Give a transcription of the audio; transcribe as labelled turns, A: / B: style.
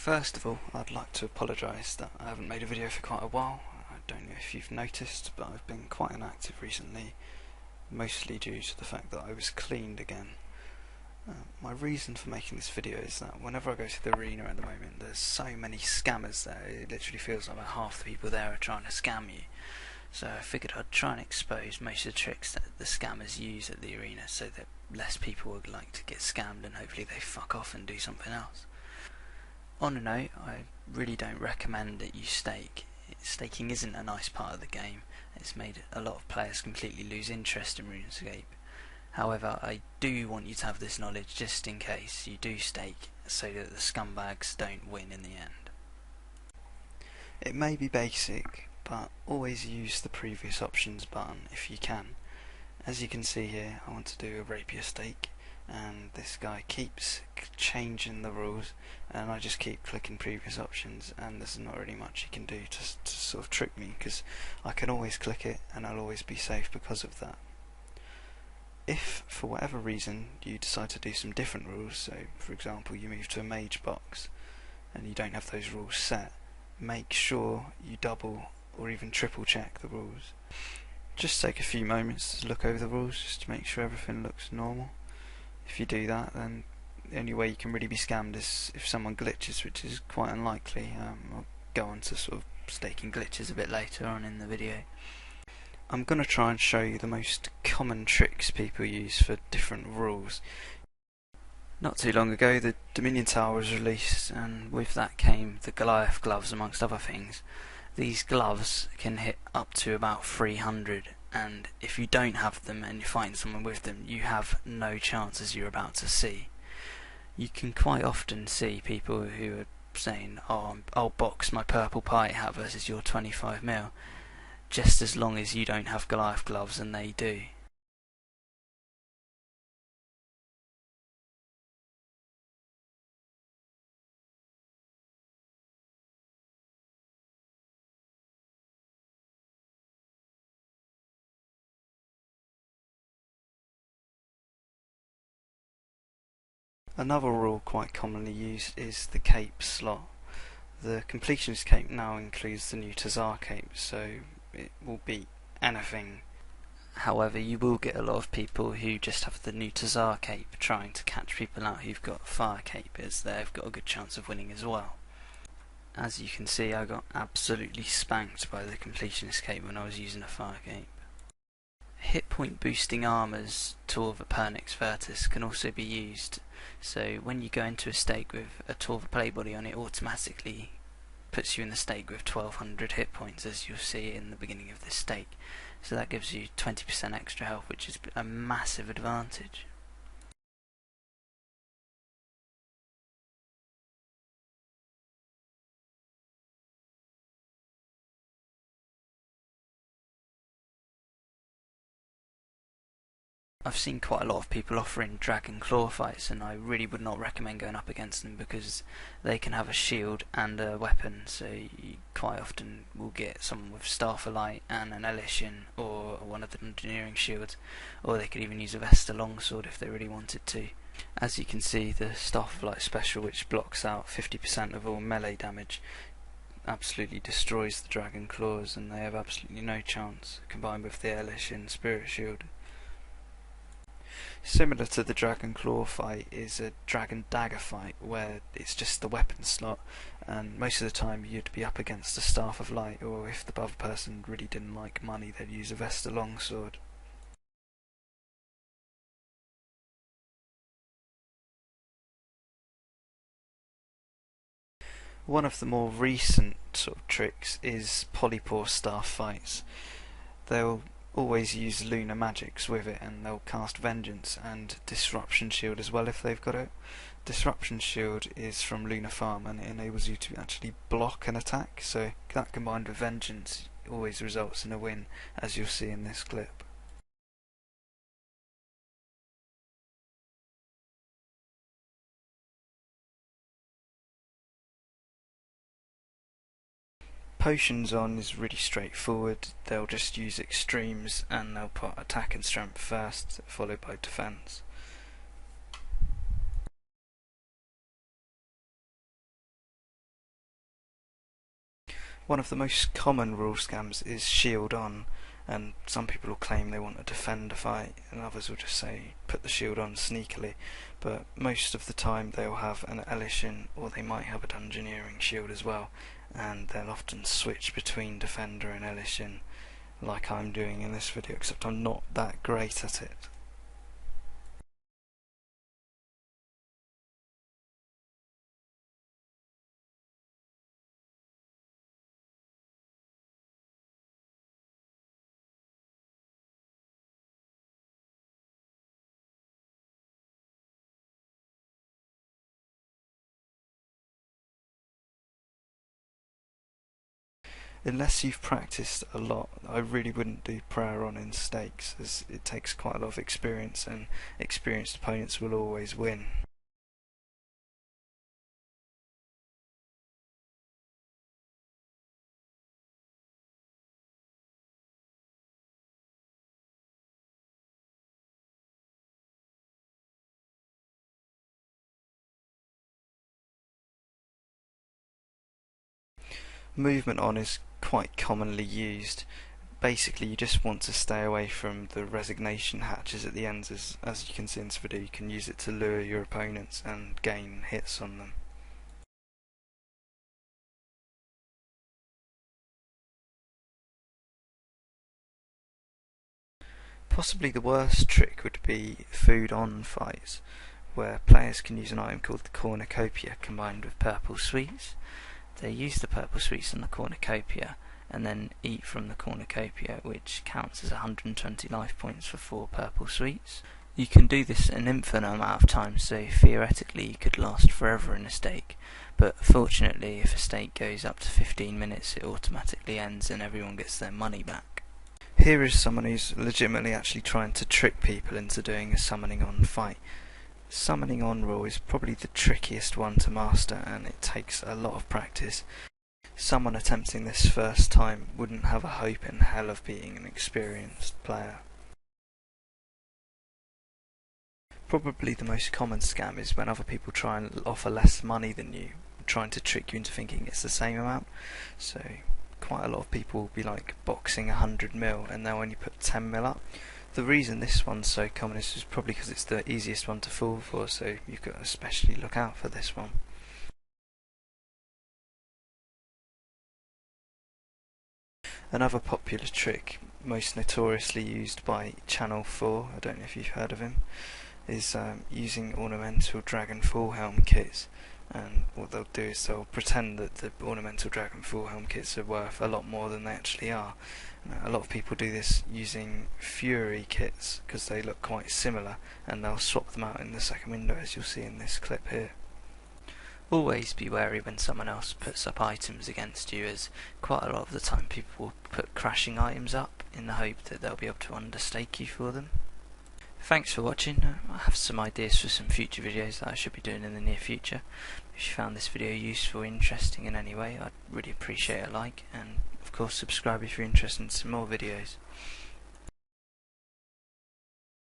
A: First of all, I'd like to apologise that I haven't made a video for quite a while. I don't know if you've noticed, but I've been quite inactive recently, mostly due to the fact that I was cleaned again. My reason for making this video is that whenever I go to the arena at the moment, there's so many scammers there. It literally feels like about half the people there are trying to scam you. So I figured I'd try and expose most of the tricks that the scammers use at the arena so that less people would like to get scammed and hopefully they fuck off and do something else. On a note, I really don't recommend that you stake. Staking isn't a nice part of the game. It's made a lot of players completely lose interest in RuneScape. However, I do want you to have this knowledge just in case you do stake, so that the scumbags don't win in the end. It may be basic, but always use the previous options button if you can. As you can see here, I want to do a rapier stake, and this guy keeps changing the rules, and I just keep clicking previous options, and there's not really much you can do to sort of trick me, because I can always click it and I'll always be safe because of that. If for whatever reason you decide to do some different rules, so for example you move to a mage box and you don't have those rules set, make sure you double or even triple check the rules. Just take a few moments to look over the rules just to make sure everything looks normal. If you do that, then the only way you can really be scammed is if someone glitches, which is quite unlikely. I'll go on to sort of staking glitches a bit later on in the video. I'm going to try and show you the most common tricks people use for different rules. Not too long ago the Dominion Tower was released, and with that came the Goliath gloves amongst other things. These gloves can hit up to about 300, and if you don't have them and you find someone with them, you have no chance, as you're about to see. You can quite often see people who are saying, "Oh, I'll box my purple party hat versus your 25 mil, just as long as you don't have Goliath gloves," and they do. Another rule quite commonly used is the cape slot. The completionist cape now includes the new Tazar cape, so it will beat anything. However, you will get a lot of people who just have the new Tazar cape trying to catch people out who've got fire cape, as they've got a good chance of winning as well. As you can see, I got absolutely spanked by the completionist cape when I was using a fire cape. Hit point boosting armors, Torva Pernix Vertus, can also be used. So when you go into a stake with a Torva playbody on, it automatically puts you in the stake with 1200 hit points, as you'll see in the beginning of this stake. So that gives you 20% extra health, which is a massive advantage. I've seen quite a lot of people offering dragon claw fights, and I really would not recommend going up against them because they can have a shield and a weapon, so you quite often will get someone with Staff of Light and an Elysian or one of the engineering shields, or they could even use a Vesta longsword if they really wanted to. As you can see, the Staff of Light special, which blocks out 50% of all melee damage, absolutely destroys the dragon claws, and they have absolutely no chance combined with the Elysian spirit shield. Similar to the Dragon Claw fight is a Dragon Dagger fight, where it's just the weapon slot, and most of the time you'd be up against a Staff of Light, or if the other person really didn't like money, they'd use a Vesta longsword. One of the more recent sort of tricks is Polypore Staff fights. They'll always use lunar magics with it, and they'll cast Vengeance and Disruption Shield as well if they've got it. Disruption Shield is from Lunar Farm, and it enables you to actually block an attack, so that combined with Vengeance always results in a win, as you'll see in this clip. Potions on is really straightforward. They'll just use extremes, and they'll put attack and strength first, followed by defense. One of the most common rule scams is shield on, and some people will claim they want a defender fight and others will just say put the shield on sneakily, but most of the time they'll have an Elishin or they might have a Dungeoneering shield as well, and they'll often switch between defender and Elishin like I'm doing in this video, except I'm not that great at it. Unless you've practiced a lot, I really wouldn't do prayer on in stakes, as it takes quite a lot of experience and experienced opponents will always win. Movement on is quite commonly used. Basically you just want to stay away from the resignation hatches at the ends, as you can see in this video. You can use it to lure your opponents and gain hits on them. Possibly the worst trick would be food on fights, where players can use an item called the cornucopia combined with purple sweets. They use the purple sweets in the cornucopia and then eat from the cornucopia, which counts as 120 life points for 4 purple sweets. You can do this an infinite amount of times, so theoretically you could last forever in a stake, but fortunately if a stake goes up to 15 minutes it automatically ends and everyone gets their money back. Here is someone who's legitimately actually trying to trick people into doing a summoning on fight. Summoning on rule is probably the trickiest one to master and it takes a lot of practice. Someone attempting this first time wouldn't have a hope in hell of being an experienced player. Probably the most common scam is when other people try and offer less money than you, trying to trick you into thinking it's the same amount. So quite a lot of people will be like boxing 100 mil and they'll only put 10 mil up. The reason this one's so common is probably because it's the easiest one to fall for, so you've got to especially look out for this one. Another popular trick, most notoriously used by Channel 4, I don't know if you've heard of him, is using ornamental dragon full helm kits. And what they'll do is they'll pretend that the ornamental dragon full helm kits are worth a lot more than they actually are. A lot of people do this using Fury kits because they look quite similar, and they'll swap them out in the second window, as you'll see in this clip here. Always be wary when someone else puts up items against you, as quite a lot of the time people will put crashing items up in the hope that they'll be able to understake you for them. Thanks for watching. I have some ideas for some future videos that I should be doing in the near future. If you found this video useful or interesting in any way, I'd really appreciate a like, and of course subscribe if you're interested in some more videos.